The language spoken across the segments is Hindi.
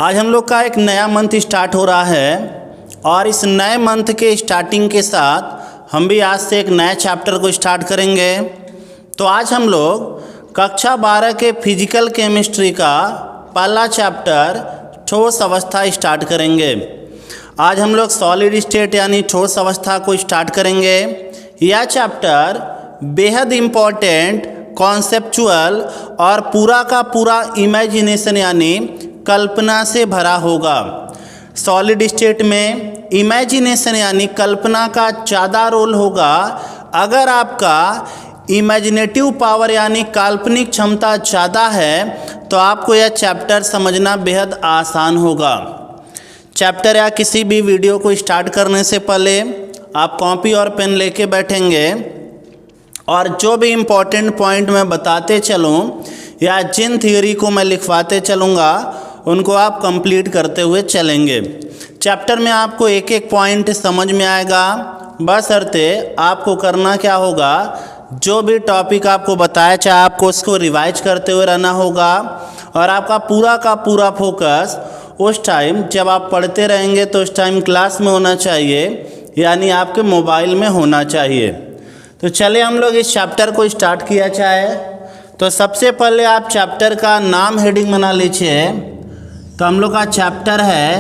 आज हम लोग का एक नया मंथ स्टार्ट हो रहा है और इस नए मंथ के स्टार्टिंग के साथ हम भी आज से एक नए चैप्टर को स्टार्ट करेंगे। तो आज हम लोग कक्षा 12 के फिजिकल केमिस्ट्री का पहला चैप्टर ठोस अवस्था स्टार्ट करेंगे। आज हम लोग सॉलिड स्टेट यानी ठोस अवस्था को स्टार्ट करेंगे। यह चैप्टर बेहद इम्पॉर्टेंट, कॉन्सेप्चुअल और पूरा का पूरा इमेजिनेशन यानी कल्पना से भरा होगा। सॉलिड स्टेट में इमेजिनेशन यानी कल्पना का ज़्यादा रोल होगा। अगर आपका इमेजिनेटिव पावर यानी काल्पनिक क्षमता ज़्यादा है तो आपको यह चैप्टर समझना बेहद आसान होगा। चैप्टर या किसी भी वीडियो को स्टार्ट करने से पहले आप कॉपी और पेन लेके बैठेंगे और जो भी इम्पोर्टेंट पॉइंट मैं बताते चलूँ या जिन थियोरी को मैं लिखवाते चलूँगा उनको आप कंप्लीट करते हुए चलेंगे। चैप्टर में आपको एक एक पॉइंट समझ में आएगा। बशर्ते आपको करना क्या होगा, जो भी टॉपिक आपको बताया चाहे आपको उसको रिवाइज करते हुए रहना होगा और आपका पूरा का पूरा फोकस उस टाइम जब आप पढ़ते रहेंगे तो उस टाइम क्लास में होना चाहिए, यानी आपके मोबाइल में होना चाहिए। तो चले हम लोग इस चैप्टर को स्टार्ट किया जाए। तो सबसे पहले आप चैप्टर का नाम हेडिंग बना लीजिए। तो हम लोग का चैप्टर है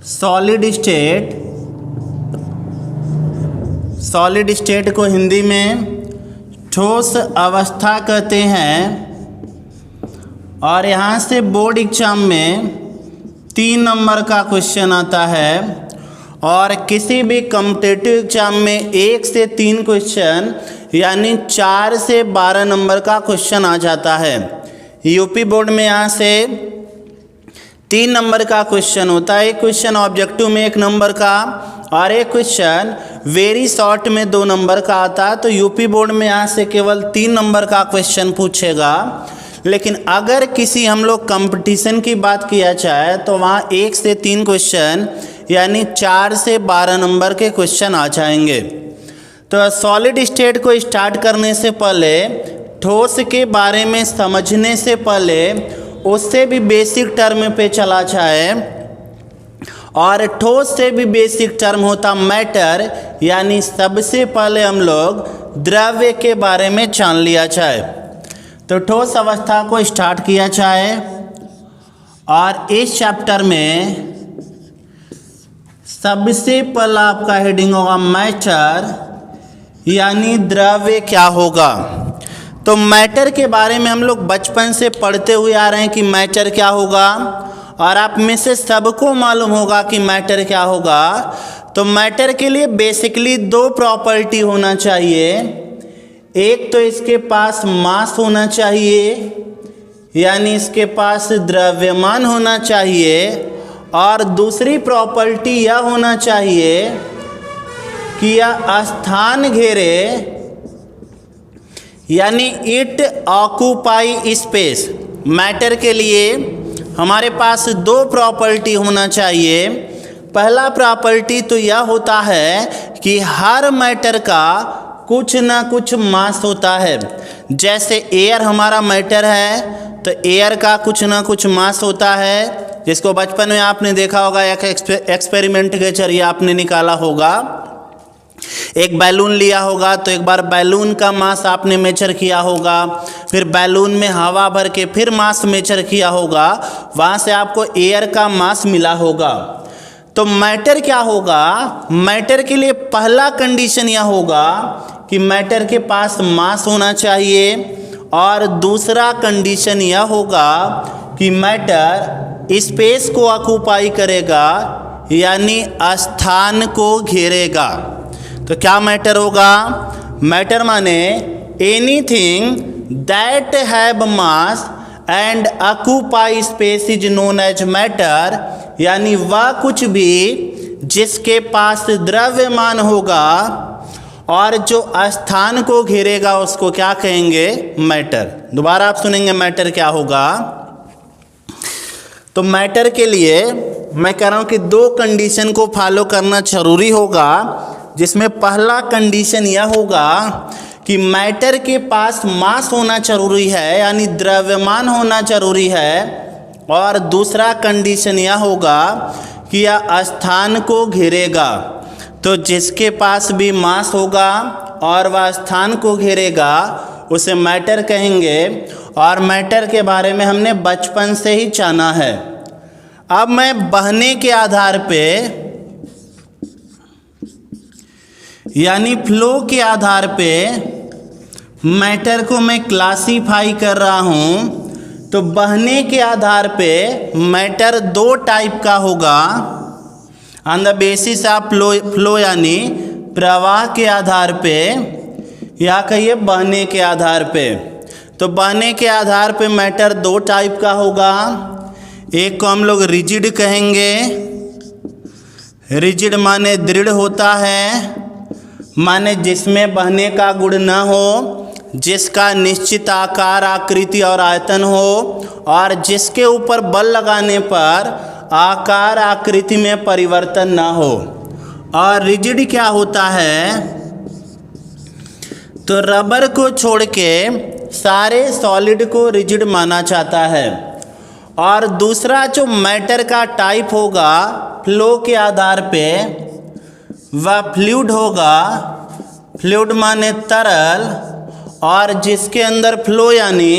सॉलिड स्टेट। सॉलिड स्टेट को हिंदी में ठोस अवस्था कहते हैं और यहाँ से बोर्ड एग्जाम में 3 नंबर का क्वेश्चन आता है और किसी भी कॉम्पिटिटिव एग्जाम में 1 से 3 क्वेश्चन यानी 4 से 12 नंबर का क्वेश्चन आ जाता है। यूपी बोर्ड में यहाँ से 3 नंबर का क्वेश्चन होता है। एक क्वेश्चन ऑब्जेक्टिव में 1 नंबर का और एक क्वेश्चन वेरी शॉर्ट में 2 नंबर का आता है। तो यूपी बोर्ड में यहाँ से केवल 3 नंबर का क्वेश्चन पूछेगा। लेकिन अगर किसी हम लोग कंपटीशन की बात किया जाए तो वहाँ 1 से 3 क्वेश्चन यानी 4 से 12 नंबर के क्वेश्चन आ जाएंगे। तो सॉलिड स्टेट को स्टार्ट करने से पहले, ठोस के बारे में समझने से पहले उससे भी बेसिक टर्म पे चला जाए और ठोस से भी बेसिक टर्म होता मैटर, यानी सबसे पहले हम लोग द्रव्य के बारे में जान लिया जाए। तो ठोस अवस्था को स्टार्ट किया जाए और इस चैप्टर में सबसे पहला आपका हेडिंग होगा मैटर, यानी द्रव्य क्या होगा। तो मैटर के बारे में हम लोग बचपन से पढ़ते हुए आ रहे हैं कि मैटर क्या होगा और आप में से सबको मालूम होगा कि मैटर क्या होगा। तो मैटर के लिए बेसिकली 2 प्रॉपर्टी होना चाहिए। एक तो इसके पास मास होना चाहिए, यानी इसके पास द्रव्यमान होना चाहिए, और दूसरी प्रॉपर्टी यह होना चाहिए कि यह स्थान घेरे, यानी इट ऑक्यूपाई स्पेस। मैटर के लिए हमारे पास 2 प्रॉपर्टी होना चाहिए। पहला प्रॉपर्टी तो यह होता है कि हर मैटर का कुछ ना कुछ मास होता है। जैसे एयर हमारा मैटर है तो एयर का कुछ ना कुछ मास होता है, जिसको बचपन में आपने देखा होगा, एक एक्सपेरिमेंट के जरिए आपने निकाला होगा। एक बैलून लिया होगा तो एक बार बैलून का मास आपने मेजर किया होगा, फिर बैलून में हवा भर के फिर मास मेजर किया होगा, वहाँ से आपको एयर का मास मिला होगा। तो मैटर क्या होगा, मैटर के लिए पहला कंडीशन यह होगा कि मैटर के पास मास होना चाहिए और दूसरा कंडीशन यह होगा कि मैटर स्पेस को ऑक्यूपाई करेगा, यानी स्थान को घेरेगा। तो क्या मैटर होगा, मैटर माने anything that have mass and occupy space is known as matter, यानी वह कुछ भी जिसके पास द्रव्यमान होगा और जो स्थान को घेरेगा उसको क्या कहेंगे, मैटर। दोबारा आप सुनेंगे मैटर क्या होगा। तो मैटर के लिए मैं कह रहा हूँ कि 2 कंडीशन को फॉलो करना जरूरी होगा, जिसमें पहला कंडीशन यह होगा कि मैटर के पास मास होना जरूरी है, यानी द्रव्यमान होना जरूरी है, और दूसरा कंडीशन यह होगा कि यह स्थान को घेरेगा। तो जिसके पास भी मास होगा और वह स्थान को घेरेगा उसे मैटर कहेंगे, और मैटर के बारे में हमने बचपन से ही जाना है। अब मैं बहने के आधार पे यानी फ्लो के आधार पे मैटर को मैं क्लासीफाई कर रहा हूँ। तो बहने के आधार पे मैटर दो टाइप का होगा, on the basis of flow यानी प्रवाह के आधार पे या कहिए बहने के आधार पे। तो बहने के आधार पे मैटर दो टाइप का होगा। एक को हम लोग रिजिड कहेंगे, रिजिड माने दृढ़ होता है, माने जिसमें बहने का गुण न हो, जिसका निश्चित आकार आकृति और आयतन हो, और जिसके ऊपर बल लगाने पर आकार आकृति में परिवर्तन न हो। और रिजिड क्या होता है? तो रबर को छोड़ के सारे सॉलिड को रिजिड माना जाता है। और दूसरा जो मैटर का टाइप होगा फ्लो के आधार पे वह फ्लूइड होगा। फ्लूइड माने तरल, और जिसके अंदर फ्लो यानी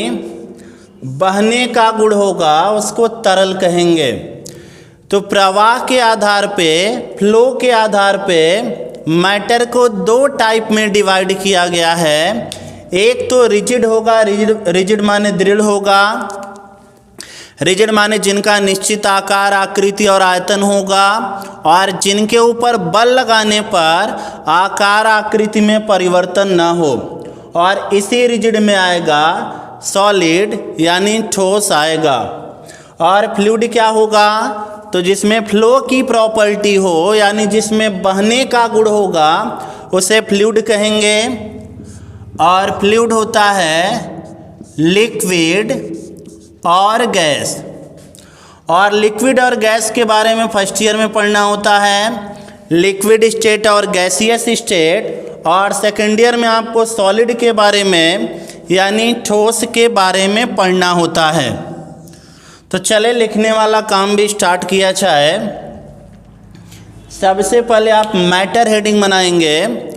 बहने का गुण होगा उसको तरल कहेंगे। तो प्रवाह के आधार पे फ्लो के आधार पे मैटर को दो टाइप में डिवाइड किया गया है। एक तो रिजिड होगा, रिजिड माने दृढ़ होगा, रिजिड माने जिनका निश्चित आकार आकृति और आयतन होगा, और जिनके ऊपर बल लगाने पर आकार आकृति में परिवर्तन न हो। और इसी रिजिड में आएगा सॉलिड यानी ठोस आएगा। और फ्लूइड क्या होगा? तो जिसमें फ्लो की प्रॉपर्टी हो यानी जिसमें बहने का गुण होगा उसे फ्लूइड कहेंगे। और फ्लूइड होता है लिक्विड और गैस। और लिक्विड और गैस के बारे में फर्स्ट ईयर में पढ़ना होता है, लिक्विड स्टेट और गैसियस स्टेट। और सेकेंड ईयर में आपको सॉलिड के बारे में यानी ठोस के बारे में पढ़ना होता है। तो चले लिखने वाला काम भी स्टार्ट किया जाए। सबसे पहले आप मैटर हेडिंग बनाएंगे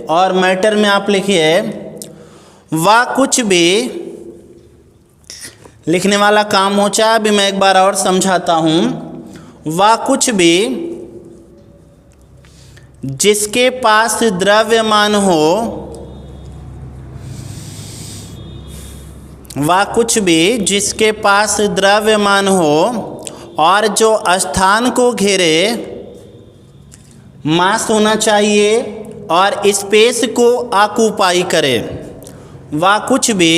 और मैटर में आप लिखिए वह कुछ भी लिखने वाला काम हो चाहे। अभी मैं एक बार और समझाता हूँ। वह कुछ भी जिसके पास द्रव्यमान हो, वह कुछ भी जिसके पास द्रव्यमान हो और जो स्थान को घेरे, मास होना चाहिए और स्पेस को ऑक्युपाई करे। वह कुछ भी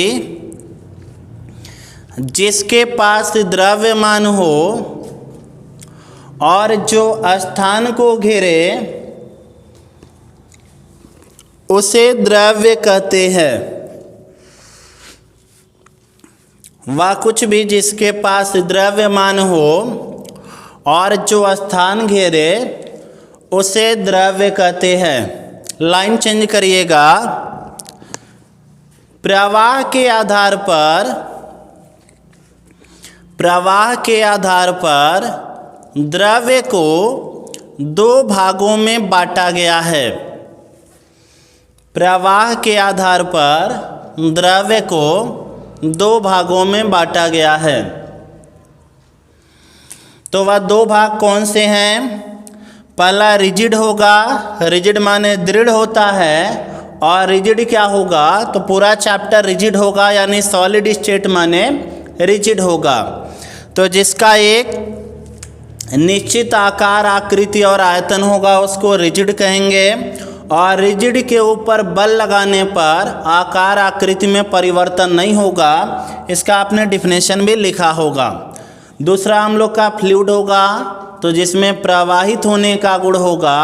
जिसके पास द्रव्यमान हो और जो स्थान को घेरे उसे द्रव्य कहते हैं। वह कुछ भी जिसके पास द्रव्यमान हो और जो स्थान घेरे उसे द्रव्य कहते हैं। लाइन चेंज करिएगा। प्रवाह के आधार पर द्रव्य को दो भागों में बांटा गया है। प्रवाह के आधार पर द्रव्य को दो भागों में बांटा गया है। तो वह दो भाग कौन से हैं? पहला रिजिड होगा, रिजिड माने दृढ़ होता है। और रिजिड क्या होगा? तो पूरा चैप्टर रिजिड होगा यानी सॉलिड स्टेट माने रिजिड होगा। तो जिसका एक निश्चित आकार आकृति और आयतन होगा उसको रिजिड कहेंगे। और रिजिड के ऊपर बल लगाने पर आकार आकृति में परिवर्तन नहीं होगा। इसका आपने डिफिनेशन भी लिखा होगा। दूसरा हम लोग का फ्लूइड होगा, तो जिसमें प्रवाहित होने का गुण होगा,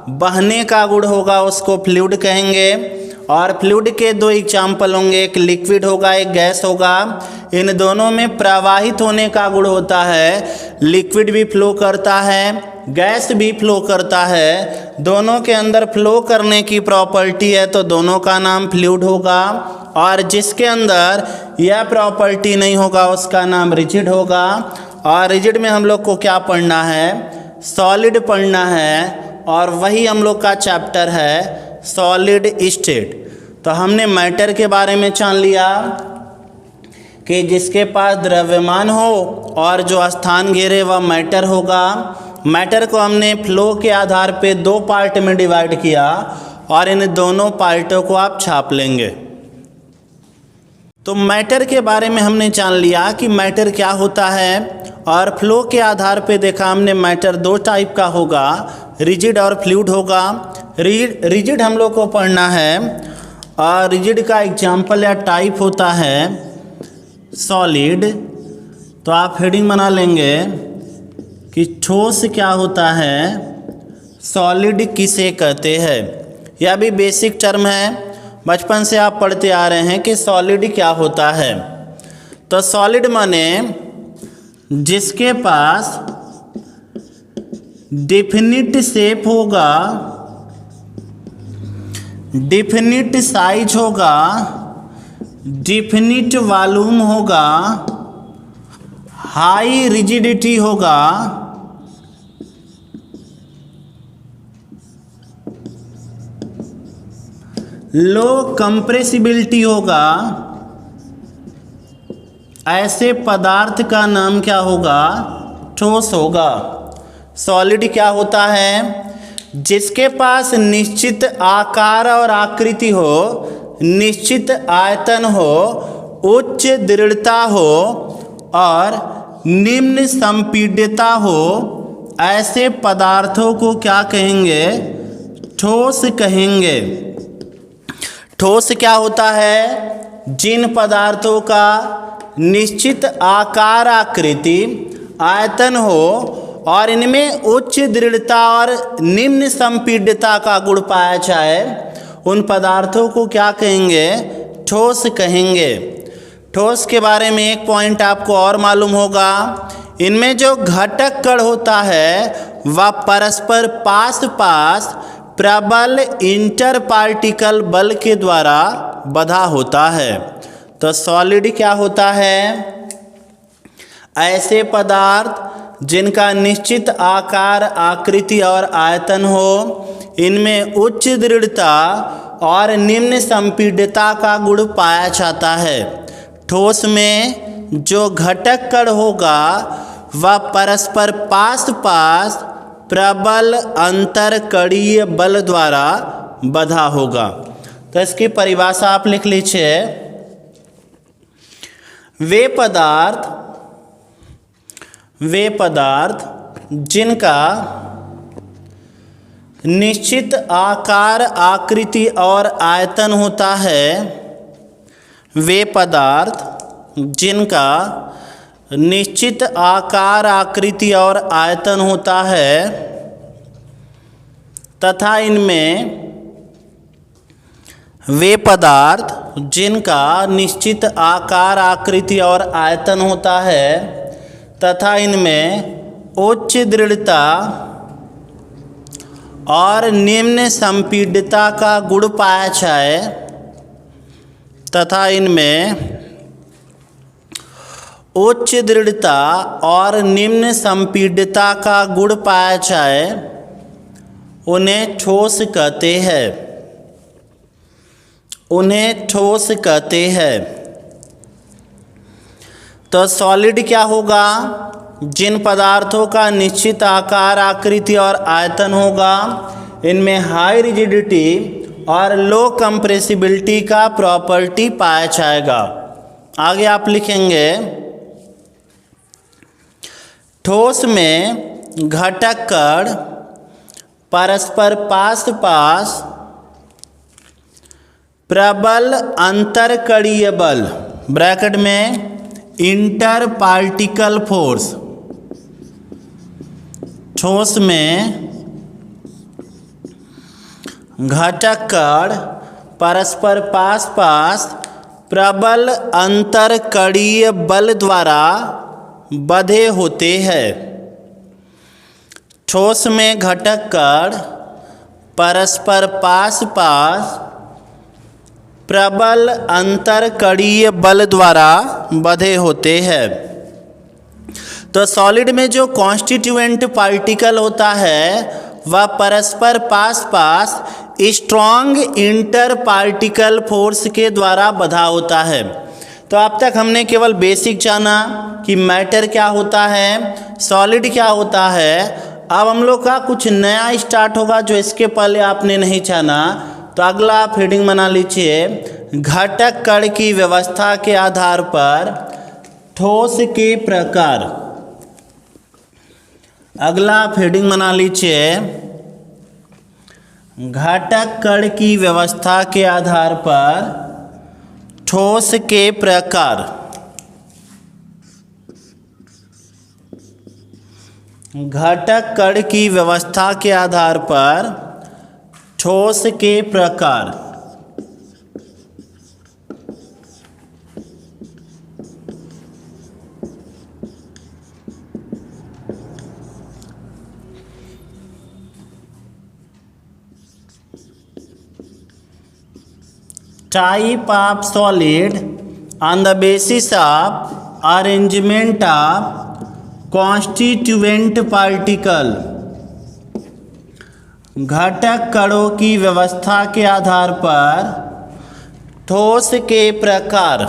बहने का गुण होगा, उसको फ्लूइड कहेंगे। और फ्लूइड के दो एग्जाम्पल होंगे, एक लिक्विड होगा, एक गैस होगा। इन दोनों में प्रवाहित होने का गुण होता है। लिक्विड भी फ्लो करता है, गैस भी फ्लो करता है। दोनों के अंदर फ्लो करने की प्रॉपर्टी है, तो दोनों का नाम फ्लूइड होगा। और जिसके अंदर यह प्रॉपर्टी नहीं होगा उसका नाम रिजिड होगा। और रिजिड में हम लोग को क्या पढ़ना है, सॉलिड पढ़ना है, और वही हम लोग का चैप्टर है सॉलिड स्टेट। तो हमने मैटर के बारे में जान लिया कि जिसके पास द्रव्यमान हो और जो स्थान घेरे वह मैटर होगा। मैटर को हमने फ्लो के आधार पे 2 पार्ट में डिवाइड किया और इन दोनों पार्टों को आप छाप लेंगे। तो मैटर के बारे में हमने जान लिया कि मैटर क्या होता है, और फ्लो के आधार पे देखा हमने मैटर 2 टाइप का होगा, रिजिड और फ्लूइड होगा। रिजिड हम लोग को पढ़ना है, और रिजिड का एग्जाम्पल या टाइप होता है सॉलिड। तो आप हेडिंग बना लेंगे कि ठोस क्या होता है, सॉलिड किसे कहते हैं। यह भी बेसिक टर्म है, बचपन से आप पढ़ते आ रहे हैं कि सॉलिड क्या होता है। तो सॉलिड माने जिसके पास डिफिनिट शेप होगा, डिफिनिट साइज होगा, डिफिनिट वॉल्यूम होगा, हाई रिजिडिटी होगा, लो कंप्रेसिबिलिटी होगा, ऐसे पदार्थ का नाम क्या होगा, ठोस होगा। सॉलिड क्या होता है, जिसके पास निश्चित आकार और आकृति हो, निश्चित आयतन हो, उच्च दृढ़ता हो और निम्न संपीड्यता हो, ऐसे पदार्थों को क्या कहेंगे, ठोस कहेंगे। ठोस क्या होता है, जिन पदार्थों का निश्चित आकार आकृति आयतन हो और इनमें उच्च दृढ़ता और निम्न संपीड्यता का गुण पाया जाए, उन पदार्थों को क्या कहेंगे, ठोस कहेंगे। ठोस के बारे में एक पॉइंट आपको और मालूम होगा, इनमें जो घटक कण होता है वह परस्पर पास पास प्रबल इंटर पार्टिकल बल के द्वारा बंधा होता है। तो सॉलिड क्या होता है, ऐसे पदार्थ जिनका निश्चित आकार आकृति और आयतन हो, इनमें उच्च दृढ़ता और निम्न संपीड्यता का गुण पाया जाता है। ठोस में जो घटक कण होगा वह परस्पर पास पास प्रबल अंतरकणीय बल द्वारा बंधा होगा। तो इसकी परिभाषा आप लिख लीजिए, वे पदार्थ जिनका निश्चित आकार आकृति और आयतन होता है, वे पदार्थ जिनका निश्चित आकार आकृति और आयतन होता है तथा इनमें वे पदार्थ जिनका निश्चित आकार आकृति और आयतन होता है तथा इनमें उच्च दृढ़ता और निम्न संपीड्यता का गुण पाया जाए तथा इनमें उच्च दृढ़ता और निम्न संपीड्यता का गुण पाया जाए, उन्हें ठोस कहते हैं। उन्हें ठोस कहते हैं। तो सॉलिड क्या होगा, जिन पदार्थों का निश्चित आकार आकृति और आयतन होगा, इनमें हाई रिजिडिटी और लो कंप्रेसिबिलिटी का प्रॉपर्टी पाया जाएगा। आगे आप लिखेंगे, ठोस में घटक कण परस्पर पास पास प्रबल अंतरकणीय बल ब्रैकेट में इंटर पार्टिकल फोर्स, ठोस में घटक कण परस्पर पास पास प्रबल अंतरकणीय बल द्वारा बंधे होते हैं। ठोस में घटक कण परस्पर पास पास प्रबल अंतरकणीय बल द्वारा बंधे होते हैं। तो सॉलिड में जो कॉन्स्टिट्यूएंट पार्टिकल होता है वह परस्पर पास पास स्ट्रॉन्ग इंटर पार्टिकल फोर्स के द्वारा बंधा होता है। तो अब तक हमने केवल बेसिक जाना कि मैटर क्या होता है, सॉलिड क्या होता है। अब हम लोग का कुछ नया स्टार्ट होगा जो इसके पहले आपने नहीं जाना। तो अगला आप हेडिंग बना लीजिए, घटक कण की व्यवस्था के आधार पर ठोस के प्रकार। अगला आप हेडिंग बना लीजिए, घटक कण की व्यवस्था के आधार पर ठोस के प्रकार। घटक कण की व्यवस्था के आधार पर ठोस के प्रकार। Type of solid on the basis of arrangement of constituent particle। घटक कणों की व्यवस्था के आधार पर ठोस के प्रकार।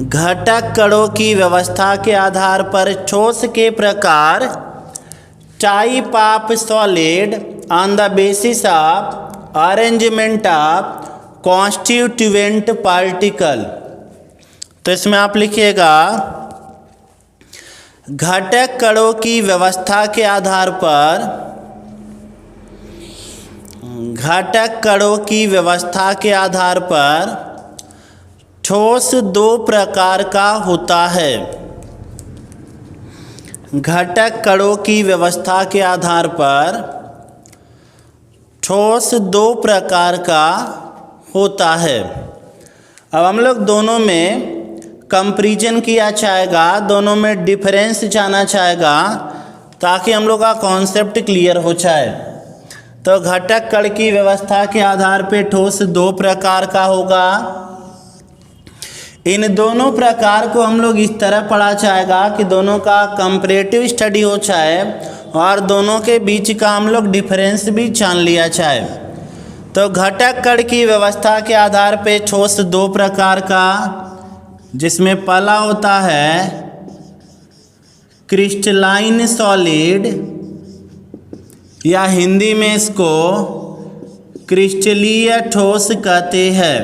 घटक कणों की व्यवस्था के आधार पर ठोस के प्रकार। Type of solid on the basis of arrangement of constituent particle. तो इसमें आप लिखिएगा, घटक कणों की व्यवस्था के आधार पर, घटक कणों की व्यवस्था के आधार पर ठोस दो प्रकार का होता है। घटक कणों की व्यवस्था के आधार पर ठोस दो प्रकार का होता है। अब हम लोग दोनों में कंपैरिजन किया जाएगा, दोनों में डिफरेंस जाना चाहेगा ताकि हम लोग का कॉन्सेप्ट क्लियर हो जाए। तो घटक कण की व्यवस्था के आधार पे ठोस दो प्रकार का होगा। इन दोनों प्रकार को हम लोग इस तरह पढ़ा जाएगा कि दोनों का कंपैरेटिव स्टडी हो जाए और दोनों के बीच का हम लोग डिफरेंस भी जान लिया जाए। तो घटक कण की व्यवस्था के आधार पे ठोस दो प्रकार का, जिसमें पहला होता है क्रिस्टलाइन सॉलिड, या हिंदी में इसको क्रिस्टलीय ठोस कहते हैं।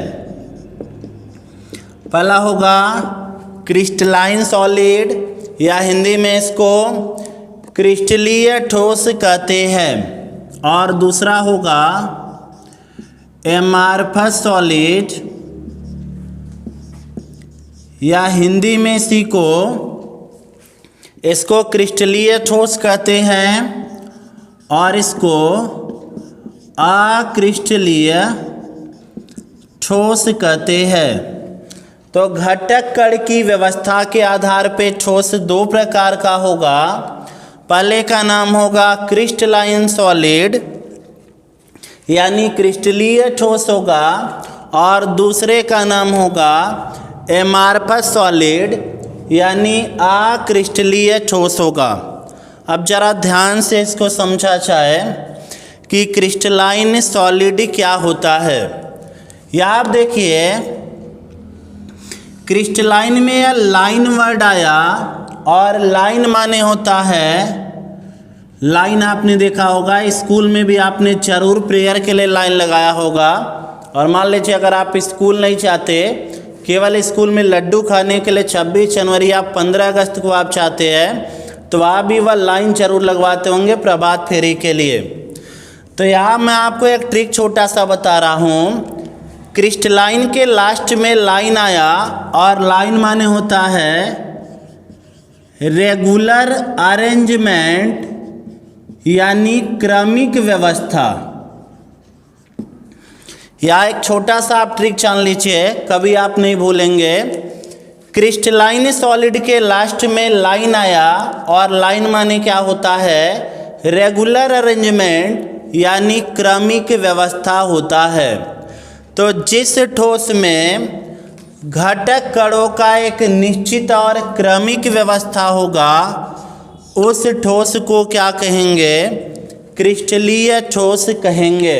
पहला होगा क्रिस्टलाइन सॉलिड, या हिंदी में इसको क्रिस्टलीय ठोस कहते हैं। और दूसरा होगा एमार्फस सॉलिड, या हिंदी में इसी को इसको क्रिस्टलीय ठोस कहते हैं और इसको अक्रिस्टलीय ठोस कहते हैं। तो घटक कण की व्यवस्था के आधार पे ठोस दो प्रकार का होगा। पहले का नाम होगा क्रिस्टलाइन सॉलिड, यानी क्रिस्टलीय ठोस होगा, और दूसरे का नाम होगा एमार्फस सॉलिड, यानी अक्रिस्टलीय ठोस होगा। अब जरा ध्यान से इसको समझा जाए कि क्रिस्टलाइन सॉलिड क्या होता है। या आप देखिए, क्रिस्टलाइन में यह लाइन वर्ड आया, और लाइन माने होता है, लाइन आपने देखा होगा स्कूल में भी आपने जरूर प्रेयर के लिए लाइन लगाया होगा। और मान लीजिए अगर आप स्कूल नहीं चाहते, केवल स्कूल में लड्डू खाने के लिए 26 जनवरी या 15 अगस्त को आप चाहते हैं, तो आप भी वह लाइन जरूर लगवाते होंगे प्रभात फेरी के लिए। तो यहाँ मैं आपको एक ट्रिक छोटा सा बता रहा हूँ। क्रिस्टलाइन के लास्ट में लाइन आया, और लाइन माने होता है रेगुलर अरेंजमेंट, यानी क्रमिक व्यवस्था। या एक छोटा सा आप ट्रिक जान लीजिए, कभी आप नहीं भूलेंगे। क्रिस्टलाइन सॉलिड के लास्ट में लाइन आया, और लाइन माने क्या होता है, रेगुलर अरेंजमेंट, यानी क्रमिक व्यवस्था होता है। तो जिस ठोस में घटक कणों का एक निश्चित और क्रमिक व्यवस्था होगा, उस ठोस को क्या कहेंगे? क्रिस्टलीय ठोस कहेंगे।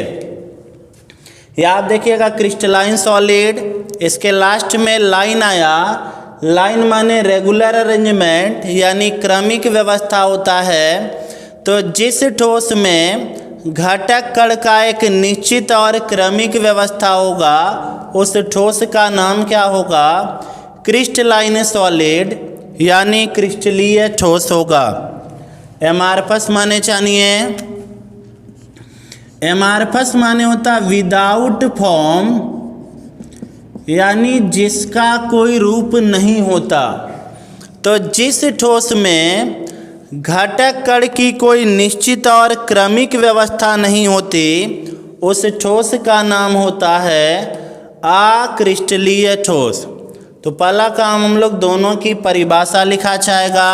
या आप देखिएगा क्रिस्टलाइन सॉलिड, इसके लास्ट में लाइन आया। लाइन माने रेगुलर अरेंजमेंट यानी क्रमिक व्यवस्था होता है। तो जिस ठोस में घटक कण का एक निश्चित और क्रमिक व्यवस्था होगा, उस ठोस का नाम क्या होगा? क्रिस्टलाइन सॉलिड यानी क्रिस्टलीय ठोस होगा। एमार्फस माने जानिए। एमार्फस माने होता विदाउट फॉर्म यानी जिसका कोई रूप नहीं होता। तो जिस ठोस में घटक कण की कोई निश्चित और क्रमिक व्यवस्था नहीं होती, उस ठोस का नाम होता है अक्रिस्टलीय ठोस। तो पहला काम हम लोग दोनों की परिभाषा लिखा जाएगा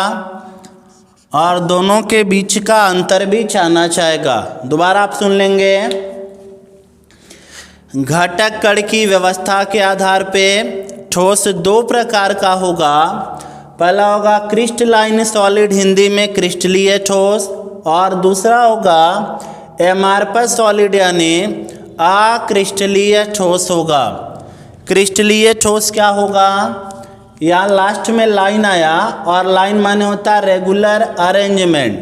और दोनों के बीच का अंतर भी जाना चाहेगा। दोबारा आप सुन लेंगे। घटक कण की व्यवस्था के आधार पे ठोस दो प्रकार का होगा। पहला होगा क्रिस्टलाइन सॉलिड, हिंदी में क्रिस्टलीय ठोस, और दूसरा होगा एमार्फस सॉलिड यानी अक्रिस्टलीय ठोस होगा। क्रिस्टलीय ठोस क्या होगा? यहाँ लास्ट में लाइन आया और लाइन माने होता है रेगुलर अरेंजमेंट।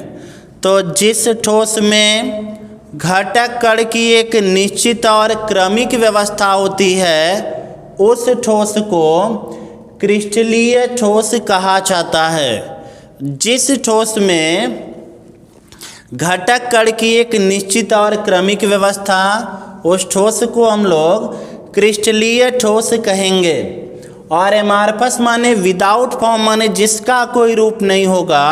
तो जिस ठोस में घटक कण की एक निश्चित और क्रमिक व्यवस्था होती है, उस ठोस को क्रिस्टलीय ठोस कहा जाता है। जिस ठोस में घटक कण की एक निश्चित और क्रमिक व्यवस्था, उस ठोस को हम लोग क्रिस्टलीय ठोस कहेंगे। और एमार्फस माने विदाउट फॉर्म माने जिसका कोई रूप नहीं होगा।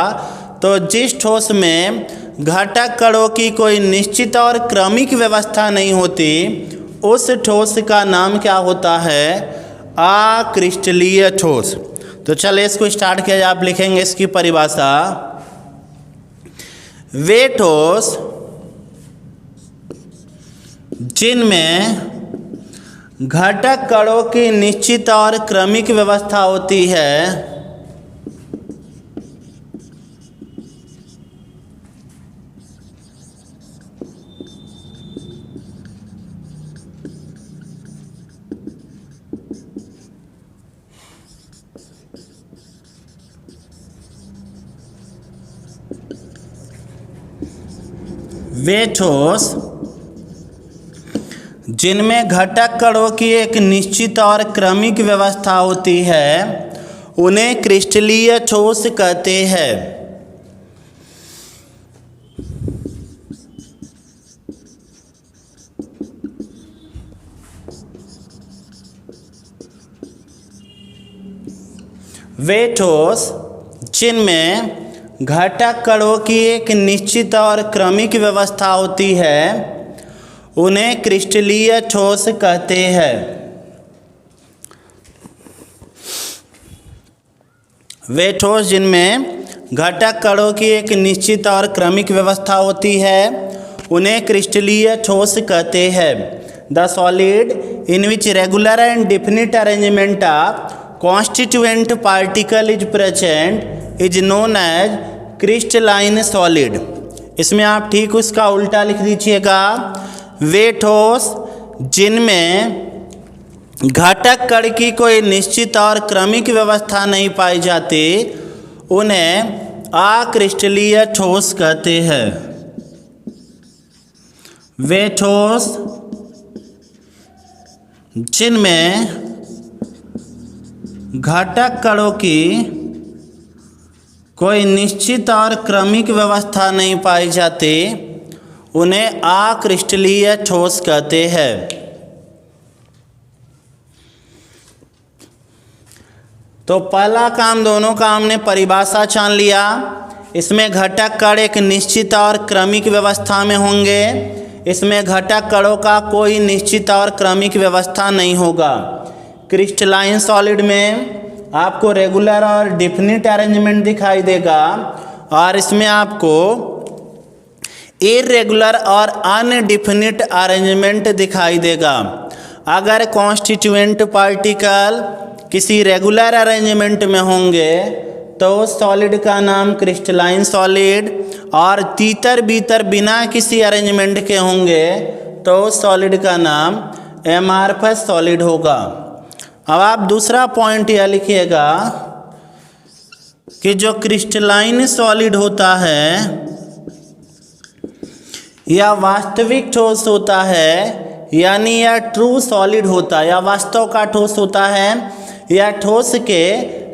तो जिस ठोस में घटक कणों की कोई निश्चित और क्रमिक व्यवस्था नहीं होती, उस ठोस का नाम क्या होता है? अक्रिस्टलीय ठोस। तो चलिए इसको स्टार्ट किया जाए। आप लिखेंगे इसकी परिभाषा। वे ठोस जिनमें घटक कणों की निश्चित और क्रमिक व्यवस्था होती है, वे ठोस जिनमें घटक कणों की एक निश्चित और क्रमिक व्यवस्था होती है, उन्हें क्रिस्टलीय ठोस कहते हैं। वे ठोस जिनमें घटक कणों की एक निश्चित और क्रमिक व्यवस्था होती है, उन्हें क्रिस्टलीय ठोस कहते हैं। वे ठोस जिनमें घटक कणों की एक निश्चित और क्रमिक व्यवस्था होती है, उन्हें क्रिस्टलीय ठोस कहते हैं। The solid in which regular and definite arrangement of constituent particle is present is known as crystalline solid. इसमें आप ठीक उसका उल्टा लिख दीजिएगा। वे ठोस जिनमें घटक कण की कोई निश्चित और क्रमिक व्यवस्था नहीं पाई जाती, उन्हें अक्रिस्टलीय ठोस कहते हैं। वे ठोस जिनमें घटक कणों की कोई निश्चित और क्रमिक व्यवस्था नहीं पाई जाती, उन्हें अक्रिस्टलीय ठोस कहते हैं। तो पहला काम, दोनों का हमने परिभाषा जान लिया। इसमें घटक कण एक निश्चित और क्रमिक व्यवस्था में होंगे। इसमें घटक कणों का कोई निश्चित और क्रमिक व्यवस्था नहीं होगा। क्रिस्टलाइन सॉलिड में आपको रेगुलर और डिफिनिट अरेंजमेंट दिखाई देगा, और इसमें आपको इरेगुलर और अनडिफिनिट अरेंजमेंट दिखाई देगा। अगर कॉन्स्टिट्यूएंट पार्टिकल किसी रेगुलर अरेंजमेंट में होंगे तो उस सॉलिड का नाम क्रिस्टलाइन सॉलिड, और तीतर बीतर बिना किसी अरेंजमेंट के होंगे तो उस सॉलिड का नाम एमार्फस सॉलिड होगा। अब आप दूसरा पॉइंट यह लिखिएगा कि जो क्रिस्टलाइन सॉलिड होता है या वास्तविक ठोस होता है, यानी यह ट्रू सॉलिड होता है या वास्तव का ठोस होता है, या ठोस के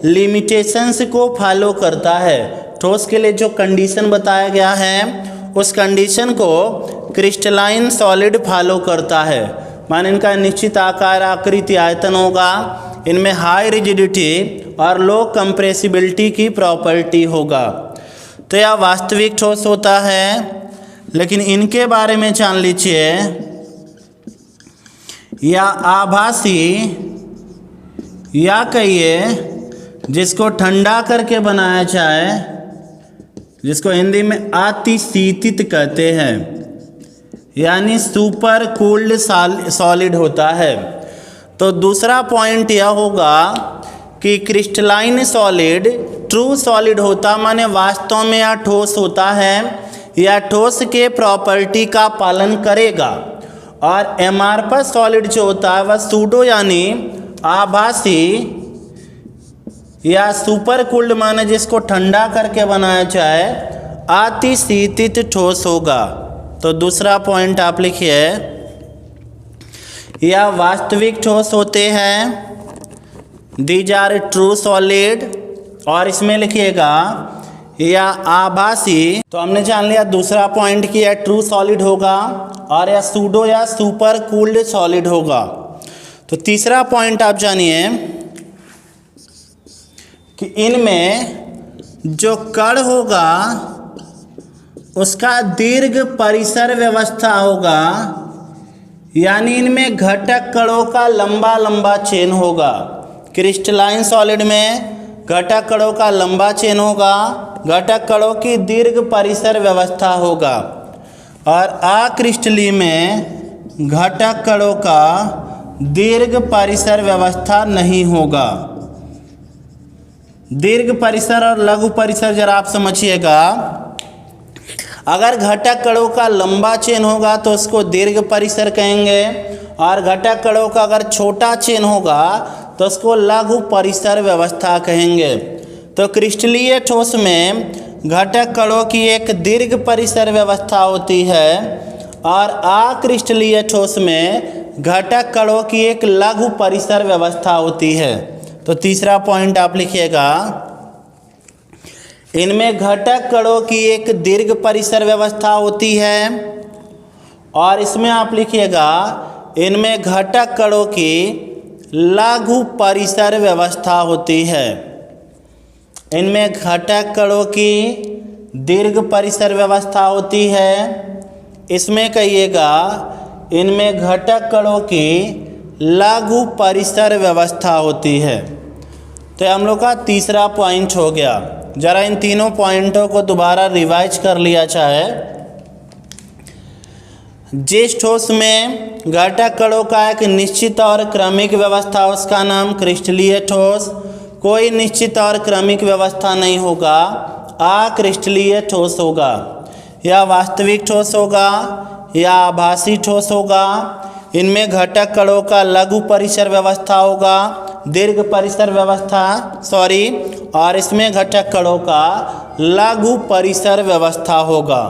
लिमिटेशंस को फॉलो करता है। ठोस के लिए जो कंडीशन बताया गया है उस कंडीशन को क्रिस्टलाइन सॉलिड फॉलो करता है। माने इनका निश्चित आकार, आकृति, आयतन होगा, इनमें हाई रिजिडिटी और लो कंप्रेसिबिलिटी की प्रॉपर्टी होगा, तो यह वास्तविक ठोस होता है। लेकिन इनके बारे में जान लीजिए, या आभासी या कहिए जिसको ठंडा करके बनाया जाए, जिसको हिंदी में अतिशीतित कहते हैं, यानी सुपर कूल्ड सॉलिड होता है। तो दूसरा पॉइंट यह होगा कि क्रिस्टलाइन सॉलिड ट्रू सॉलिड होता, माने वास्तव में यह ठोस होता है या ठोस के प्रॉपर्टी का पालन करेगा, और एमार्फस सॉलिड जो होता है वह सूडो यानी आभासी या सुपर कूल्ड, माने जिसको ठंडा करके बनाया जाए, अतिशीतित ठोस होगा। तो दूसरा पॉइंट आप लिखिए, या वास्तविक ठोस होते हैं, दीज आर ट्रू सॉलिड, और इसमें लिखिएगा या आभासी। तो हमने जान लिया दूसरा पॉइंट कि यह ट्रू सॉलिड होगा और यह सूडो या सुपर कूल्ड सॉलिड होगा। तो तीसरा पॉइंट आप जानिए कि इनमें जो कण होगा उसका दीर्घ परिसर व्यवस्था होगा, यानी इनमें घटक कणों का लंबा लंबा चेन होगा। क्रिस्टलाइन सॉलिड में घटक कणों का लंबा चेन होगा, घटक कणों की दीर्घ परिसर व्यवस्था होगा, और अक्रिस्टलीय में घटक कणों का दीर्घ परिसर व्यवस्था नहीं होगा। दीर्घ परिसर और लघु परिसर जरा आप समझिएगा। अगर घटक कणों का लंबा चेन होगा तो उसको दीर्घ परिसर कहेंगे, और घटक कणों का अगर छोटा चेन होगा तो उसको लघु परिसर व्यवस्था कहेंगे। तो क्रिस्टलीय ठोस में घटक कणों की एक दीर्घ परिसर व्यवस्था होती है, और अक्रिस्टलीय ठोस में घटक कणों की एक लघु परिसर व्यवस्था होती है। तो तीसरा पॉइंट आप लिखिएगा, इनमें घटक कणों की एक दीर्घ परिसर व्यवस्था होती है, और इसमें आप लिखिएगा इनमें घटक कणों की लघु परिसर व्यवस्था होती है। इनमें घटक कणों की दीर्घ परिसर व्यवस्था होती है, इसमें कहिएगा इनमें घटक कणों की लघु परिसर व्यवस्था होती है। तो हम लोग का तीसरा पॉइंट हो गया। जरा इन तीनों पॉइंटों को दोबारा रिवाइज कर लिया जाए। जिस ठोस में घटक कणों का एक निश्चित और क्रमिक व्यवस्था, उसका नाम क्रिस्टलीय ठोस। कोई निश्चित और क्रमिक व्यवस्था नहीं होगा, अक्रिस्टलीय ठोस होगा। या वास्तविक ठोस होगा या आभासी ठोस होगा। इनमें घटक कणों का लघु परिसर व्यवस्था होगा, दीर्घ परिसर व्यवस्था और इसमें घटक कणों का लघु परिसर व्यवस्था होगा।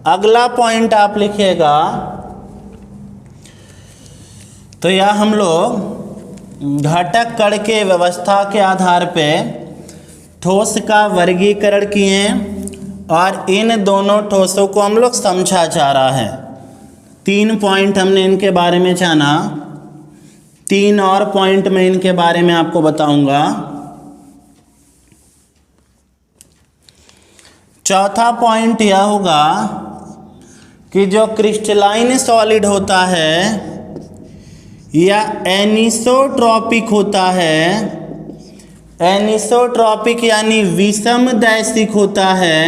अगला पॉइंट आप लिखिएगा, तो यह हम लोग घटक कण के व्यवस्था के आधार पे ठोस का वर्गीकरण किए और इन दोनों ठोसों को हम लोग समझा जा रहा है। 3 पॉइंट हमने इनके बारे में जाना, 3 और पॉइंट में इनके बारे में आपको बताऊंगा। चौथा पॉइंट यह होगा कि जो क्रिस्टलाइन सॉलिड होता है या एनिसोट्रॉपिक होता है, एनिसोट्रॉपिक यानी विषमदैशिक होता है,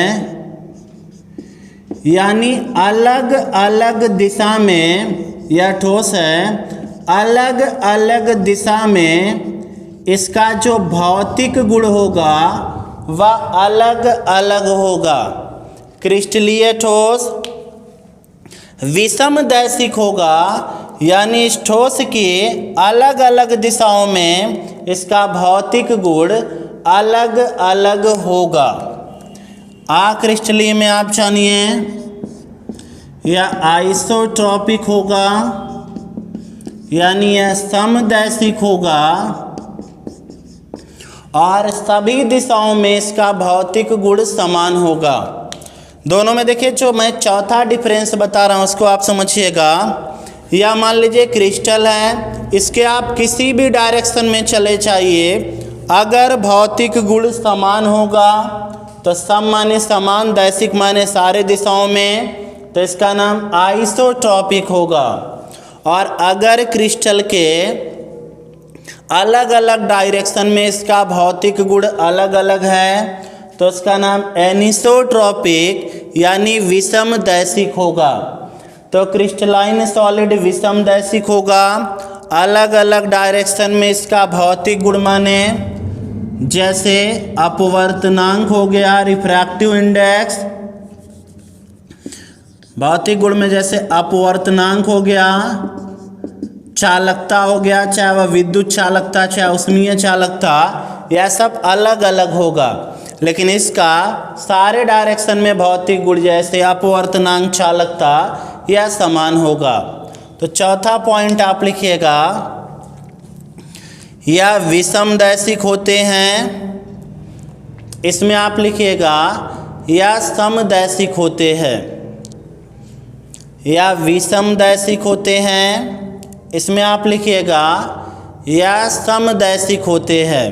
यानी अलग अलग दिशा में यह ठोस है, अलग अलग दिशा में इसका जो भौतिक गुण होगा वह अलग अलग होगा। क्रिस्टलीय ठोस विषमदैशिक होगा, यानी इस ठोस की अलग अलग दिशाओं में इसका भौतिक गुण अलग अलग होगा। अक्रिस्टलीय में आप जानिए यह आइसोट्रॉपिक होगा, यानी यह समदैशिक होगा और सभी दिशाओं में इसका भौतिक गुण समान होगा। दोनों में देखिए, जो मैं चौथा डिफरेंस बता रहा हूँ उसको आप समझिएगा। या मान लीजिए क्रिस्टल है, इसके आप किसी भी डायरेक्शन में चले जाइए, अगर भौतिक गुण समान होगा तो सम माने समान, दैशिक माने सारे दिशाओं में, तो इसका नाम आइसोट्रॉपिक होगा। और अगर क्रिस्टल के अलग अलग डायरेक्शन में इसका भौतिक गुण अलग अलग है तो इसका नाम एनिसोट्रॉपिक यानी विषमदैशिक होगा। तो क्रिस्टलाइन सॉलिड विषमदैशिक होगा, अलग अलग डायरेक्शन में इसका भौतिक गुण माने जैसे अपवर्तनांक हो गया, रिफ्रैक्टिव इंडेक्स, भौतिक गुण में जैसे अपवर्तनांक हो गया, चालकता हो गया, चाहे वह विद्युत चालकता चाहे उष्मीय चालकता, यह सब अलग अलग होगा। लेकिन इसका सारे डायरेक्शन में भौतिक गुण जैसे अपवर्तनांक, चालकता यह समान होगा। तो चौथा पॉइंट आप लिखिएगा, यह विषमदैशिक होते हैं। इसमें आप लिखिएगा यह समदैशिक होते हैं, या विषमदैशिक होते हैं। इसमें आप लिखिएगा यह समदैशिक होते हैं।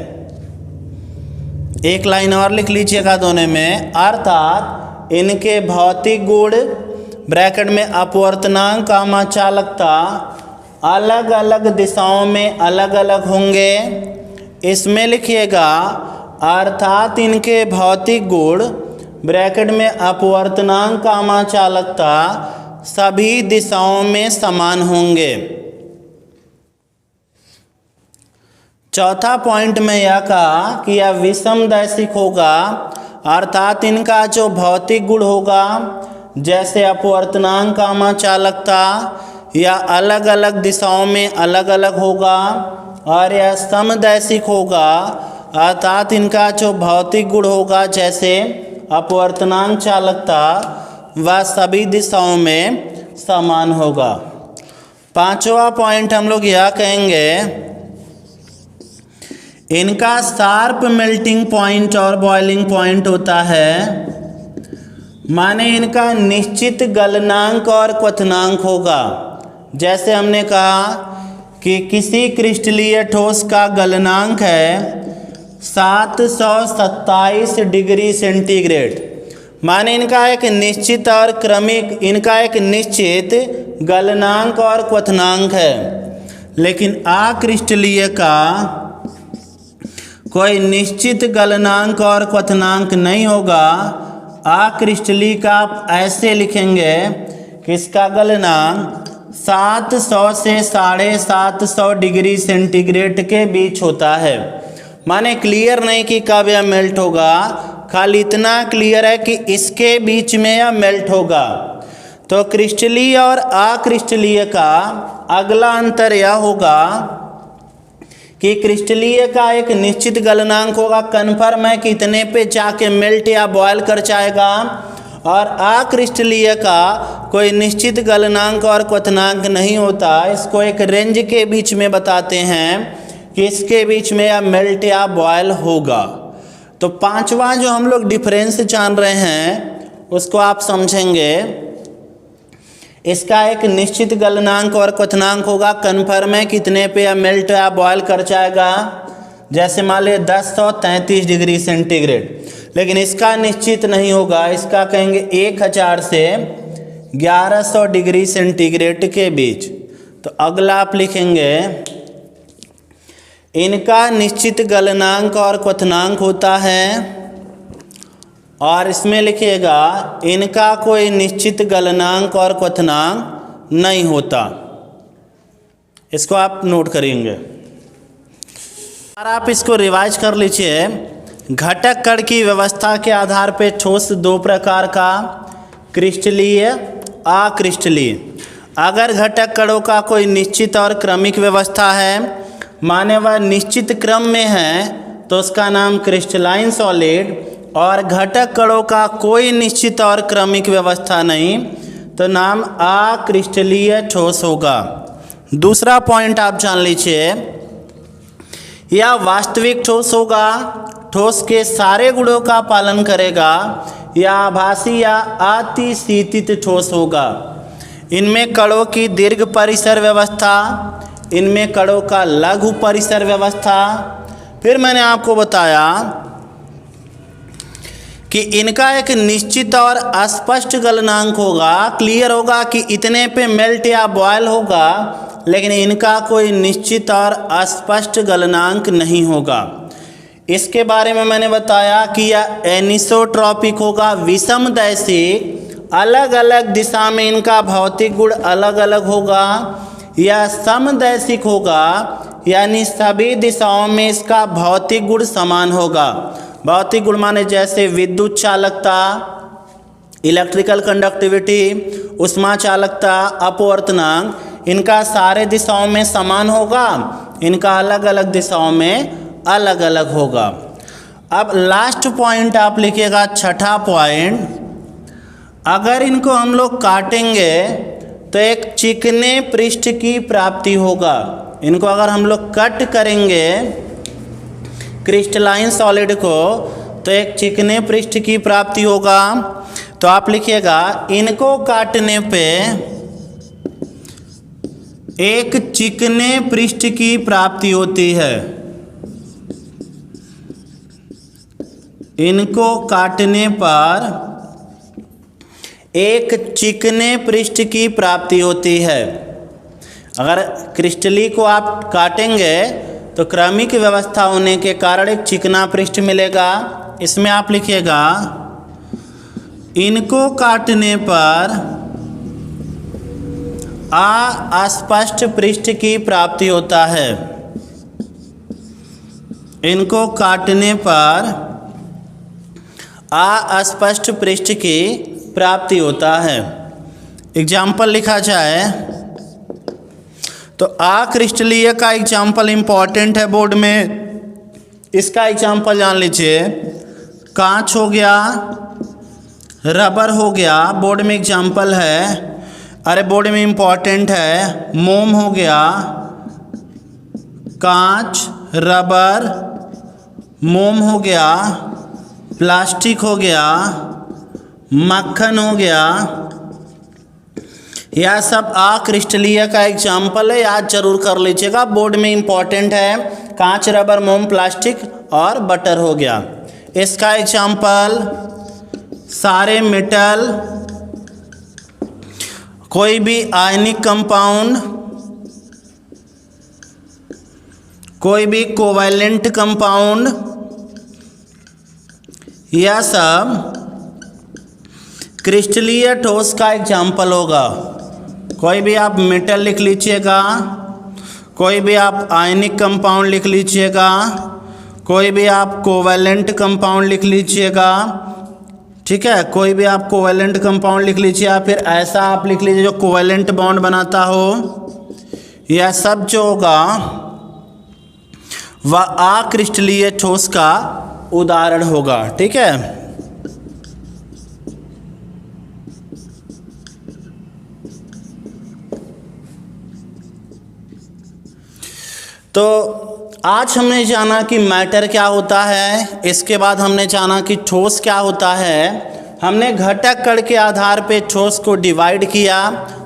एक लाइन और लिख लीजिएगा दोनों में, अर्थात इनके भौतिक गुण ब्रैकेट में अपवर्तनांक कामा चालकता अलग अलग दिशाओं में अलग अलग होंगे। इसमें लिखिएगा अर्थात इनके भौतिक गुण ब्रैकेट में अपवर्तनांक कामा चालकता सभी दिशाओं में समान होंगे। चौथा पॉइंट में यह कहा कि यह विषमदैशिक होगा, अर्थात इनका जो भौतिक गुण होगा जैसे अपवर्तनांक कामा चालकता यह अलग अलग दिशाओं में अलग अलग होगा। और यह समदैशिक होगा, अर्थात इनका जो भौतिक गुण होगा जैसे अपवर्तनांक चालकता वह सभी दिशाओं में समान होगा। पांचवा पॉइंट हम लोग यह कहेंगे, इनका शार्प मेल्टिंग पॉइंट और बॉइलिंग पॉइंट होता है, माने इनका निश्चित गलनांक और क्वथनांक होगा। जैसे हमने कहा कि किसी क्रिस्टलीय ठोस का गलनांक है 727 डिग्री सेंटीग्रेड, माने इनका एक निश्चित और क्रमिक, इनका एक निश्चित गलनांक और क्वथनांक है। लेकिन अक्रिस्टलीय का कोई निश्चित गलनांक और क्वथनांक नहीं होगा। अक्रिस्टलीय का आप ऐसे लिखेंगे कि इसका गलनांक 700 से 750 डिग्री सेंटीग्रेड के बीच होता है। माने क्लियर नहीं कि कब यह मेल्ट होगा, खाली इतना क्लियर है कि इसके बीच में यह मेल्ट होगा। तो क्रिस्टलीय और अक्रिस्टलीय का अगला अंतर यह होगा कि क्रिस्टलीय का एक निश्चित गलनांक होगा, कन्फर्म है कि इतने पे जाके मेल्ट या बॉयल कर जाएगा। और अक्रिस्टलीय का कोई निश्चित गलनांक और क्वथनांक नहीं होता, इसको एक रेंज के बीच में बताते हैं कि इसके बीच में या मेल्ट या बॉयल होगा। तो पांचवा जो हम लोग डिफरेंस जान रहे हैं उसको आप समझेंगे। इसका एक निश्चित गलनांक और क्वथनांक होगा, कन्फर्म है कितने पे या मेल्ट या बॉयल कर जाएगा। जैसे मान लिया 1033 डिग्री सेंटीग्रेड, लेकिन इसका निश्चित नहीं होगा, इसका कहेंगे 1000 से 1100 डिग्री सेंटीग्रेड के बीच। तो अगला आप लिखेंगे इनका निश्चित गलनांक और क्वथनांक होता है, और इसमें लिखिएगा इनका कोई निश्चित गलनांक और क्वथनांक नहीं होता। इसको आप नोट करेंगे। और आप इसको रिवाइज कर लीजिए। घटक कण की व्यवस्था के आधार पर ठोस दो प्रकार का, क्रिस्टलीय, अक्रिस्टलीय। अगर घटक कणों का कोई निश्चित और क्रमिक व्यवस्था है, माने वह निश्चित क्रम में है, तो उसका नाम क्रिस्टलाइन सॉलिड। और घटक कणों का कोई निश्चित और क्रमिक व्यवस्था नहीं, तो नाम अक्रिस्टलीय ठोस होगा। दूसरा पॉइंट आप जान लीजिए, यह वास्तविक ठोस होगा, ठोस के सारे गुणों का पालन करेगा, या आभासी या अतिशीतित ठोस होगा। इनमें कणों की दीर्घ परिसर व्यवस्था, इनमें कणों का लघु परिसर व्यवस्था। फिर मैंने आपको बताया कि इनका एक निश्चित और अस्पष्ट गलनांक होगा, क्लियर होगा कि इतने पे मेल्ट या बॉयल होगा, लेकिन इनका कोई निश्चित और अस्पष्ट गलनांक नहीं होगा। इसके बारे में मैंने बताया कि यह एनिसोट्रॉपिक होगा, विषमदैशिक, अलग अलग दिशा में इनका भौतिक गुण अलग अलग होगा। यह समदैशिक होगा, यानी सभी दिशाओं में इसका भौतिक गुण समान होगा। भौतिक गुण माने जैसे विद्युत चालकता, इलेक्ट्रिकल कंडक्टिविटी, उष्मा चालकता, अपवर्तनांक, इनका सारे दिशाओं में समान होगा, इनका अलग अलग दिशाओं में अलग अलग होगा। अब लास्ट पॉइंट आप लिखिएगा, छठा पॉइंट, अगर इनको हम लोग काटेंगे तो एक चिकने पृष्ठ की प्राप्ति होगा। इनको अगर हम लोग कट करेंगे क्रिस्टलाइन सॉलिड को, तो एक चिकने पृष्ठ की प्राप्ति होगा। तो आप लिखिएगा, इनको काटने पे एक चिकने पृष्ठ की प्राप्ति होती है। इनको काटने पर एक चिकने पृष्ठ की प्राप्ति होती है। अगर क्रिस्टली को आप काटेंगे तो क्रमिक व्यवस्था होने के कारण एक चिकना पृष्ठ मिलेगा। इसमें आप लिखिएगा, इनको काटने पर अस्पष्ट पृष्ठ की प्राप्ति होता है। इनको काटने पर अस्पष्ट पृष्ठ की प्राप्ति होता है। एग्जाम्पल लिखा जाए तो अक्रिस्टलीय का एग्जाम्पल इम्पॉर्टेंट है बोर्ड में। इसका एग्जाम्पल जान लीजिए, कांच हो गया, रबर हो गया, बोर्ड में एग्जाम्पल है। अरे बोर्ड में इम्पॉर्टेंट है, मोम हो गया, कांच, रबर, मोम हो गया, प्लास्टिक हो गया, मक्खन हो गया, यह सब अक्रिस्टलीय का एग्जाम्पल है। याद जरूर कर लीजिएगा, बोर्ड में इम्पॉर्टेंट है। कांच, रबर, मोम, प्लास्टिक और बटर हो गया। इसका एग्जाम्पल सारे मेटल, कोई भी आयनिक कंपाउंड, कोई भी कोवैलेंट कंपाउंड, यह सब क्रिस्टलीय ठोस का एग्जाम्पल होगा। कोई भी आप मेटल लिख लीजिएगा, कोई भी आप आयनिक कंपाउंड लिख लीजिएगा, कोई भी आप कोवैलेंट कंपाउंड लिख लीजिएगा, ठीक है। कोई भी आप कोवैलेंट कंपाउंड लिख लीजिए, या फिर ऐसा आप लिख लीजिए जो कोवैलेंट बॉन्ड बनाता हो। यह सब जो होगा वह अक्रिस्टलीय ठोस का उदाहरण होगा, ठीक है। तो आज हमने जाना कि मैटर क्या होता है, इसके बाद हमने जाना कि ठोस क्या होता है। हमने घटक कण के आधार पे ठोस को डिवाइड किया,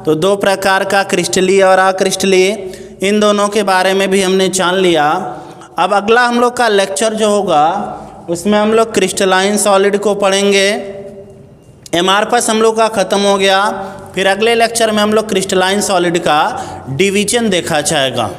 तो दो प्रकार का, क्रिस्टलीय और अक्रिस्टलीय, इन दोनों के बारे में भी हमने जान लिया। अब अगला हम लोग का लेक्चर जो होगा उसमें हम लोग क्रिस्टलाइन सॉलिड को पढ़ेंगे। एमार्फस हम लोग का ख़त्म हो गया, फिर अगले लेक्चर में हम लोग क्रिस्टलाइन सॉलिड का डिवीजन देखा जाएगा।